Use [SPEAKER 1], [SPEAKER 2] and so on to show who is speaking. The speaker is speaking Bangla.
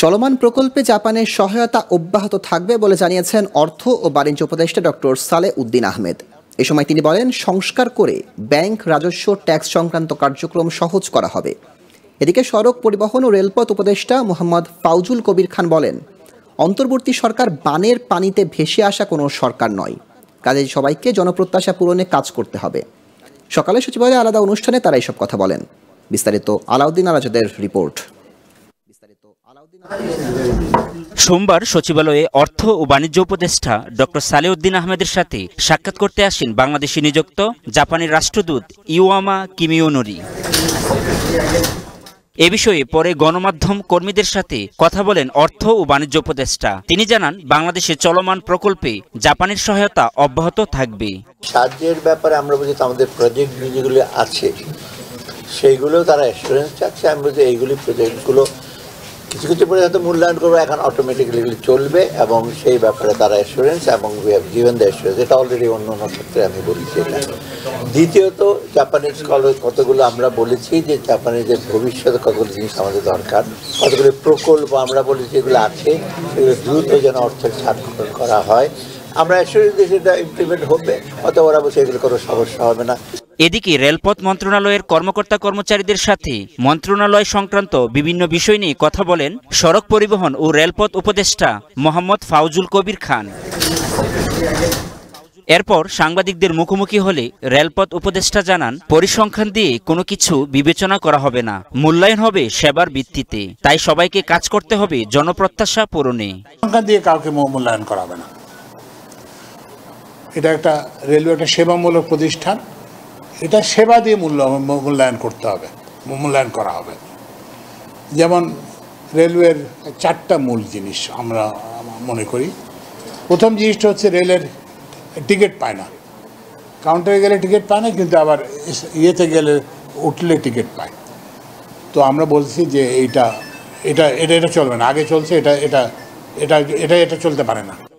[SPEAKER 1] চলমান প্রকল্পে জাপানের সহায়তা অব্যাহত থাকবে বলে জানিয়েছেন অর্থ ও বাণিজ্য উপদেষ্টা ডক্টর সালেহ উদ্দিন আহমেদ। এ সময় তিনি বলেন, সংস্কার করে ব্যাংক, রাজস্ব, ট্যাক্স সংক্রান্ত কার্যক্রম সহজ করা হবে। এদিকে সড়ক পরিবহন ও রেলপথ উপদেষ্টা মোহাম্মদ ফাউজুল কবির খান বলেন, অন্তর্বর্তী সরকার বানের পানিতে ভেসে আসা কোনো সরকার নয়, কাজেই সবাইকে জনপ্রত্যাশা পূরণে কাজ করতে হবে। সকালে সচিবালয়ে আলাদা অনুষ্ঠানে তারা এসব কথা বলেন। বিস্তারিত আলাউদ্দিন আলাজদের রিপোর্ট।
[SPEAKER 2] সোমবার সচিবালয়ে অর্থ ও বাণিজ্য উপদেষ্টা ডক্টর সালেহ উদ্দিন আহমেদের সাথে সাক্ষাৎ করতে আসেন বাংলাদেশে নিযুক্ত জাপানের রাষ্ট্রদূত ইওয়ামা কিমিওনোরি। এ বিষয়ে পরে গণমাধ্যম কর্মীদের সাথে কথা বলেন অর্থ ও বাণিজ্য উপদেষ্টা। তিনি জানান, বাংলাদেশে চলমান প্রকল্পে জাপানের সহায়তা অব্যাহত থাকবে।
[SPEAKER 3] সাহায্যের ব্যাপারে আমরা বুঝি আমাদের প্রজেক্ট যেগুলো আছে সেইগুলো তারা অ্যাসুরেন্স চাচ্ছে। আমি বুঝি এইগুলি প্রজেক্টগুলো কিছু কিছু পরে হয়তো মূল্যায়ন করবো, এখন অটোমেটিক্যালি চলবে এবং সেই ব্যাপারে তারা অ্যাসুরেন্স এবং we have given the assurance. এটা অলরেডি অন্য অন্য ক্ষেত্রে আমি বলেছি এটা। দ্বিতীয়ত, জাপানিজ কতগুলো আমরা বলেছি যে জাপানিজের ভবিষ্যতে কতগুলো জিনিস আমাদের দরকার, কতগুলো প্রকল্প আমরা বলেছি এগুলো আছে, সেগুলো দ্রুত যেন অর্থের ছাড় করা হয়। আমরা অ্যাসুরেন্স দিয়ে সেটা ইমপ্লিমেন্ট হবে, অথবা ওরা বলছে এগুলো কোনো সমস্যা হবে না।
[SPEAKER 2] এদিকে রেলপথ মন্ত্রণালয়ের কর্মকর্তা কর্মচারীদের সাথে মন্ত্রণালয় সংক্রান্ত বিভিন্ন বিষয় নিয়ে কথা বলেন সড়ক পরিবহন ও রেলপথ উপদেষ্টা মোহাম্মদ ফাউজুল কবির খান। এরপর সাংবাদিকদের মুখোমুখি হলে রেলপথ উপদেষ্টা জানান, পরিসংখ্যান দিয়ে কোনো কিছু বিবেচনা করা হবে না, মূল্যায়ন হবে সেবার ভিত্তিতে। তাই সবাইকে কাজ করতে হবে জনপ্রত্যাশা পূরণে।
[SPEAKER 4] সংখ্যান দিয়ে কাউকে মূল্যায়ন করা হবে না। এটা একটা রেলওয়ে একটা সেবামূলক প্রতিষ্ঠান, এটা সেবা দিয়ে মূল্যায়ন করতে হবে, মূল্যায়ন করা হবে। যেমন রেলওয়ের 4টা মূল জিনিস আমরা মনে করি। প্রথম জিনিসটা হচ্ছে রেলের টিকিট পায় না, কাউন্টারে গেলে টিকিট পায় না, কিন্তু আবার ইয়েতে গেলে উঠলে টিকিট পায়। তো আমরা বলছি যে এটা এটা এটা এটা চলবে না, আগে চলছে, এটা এটা এটা এটা এটা চলতে পারে না।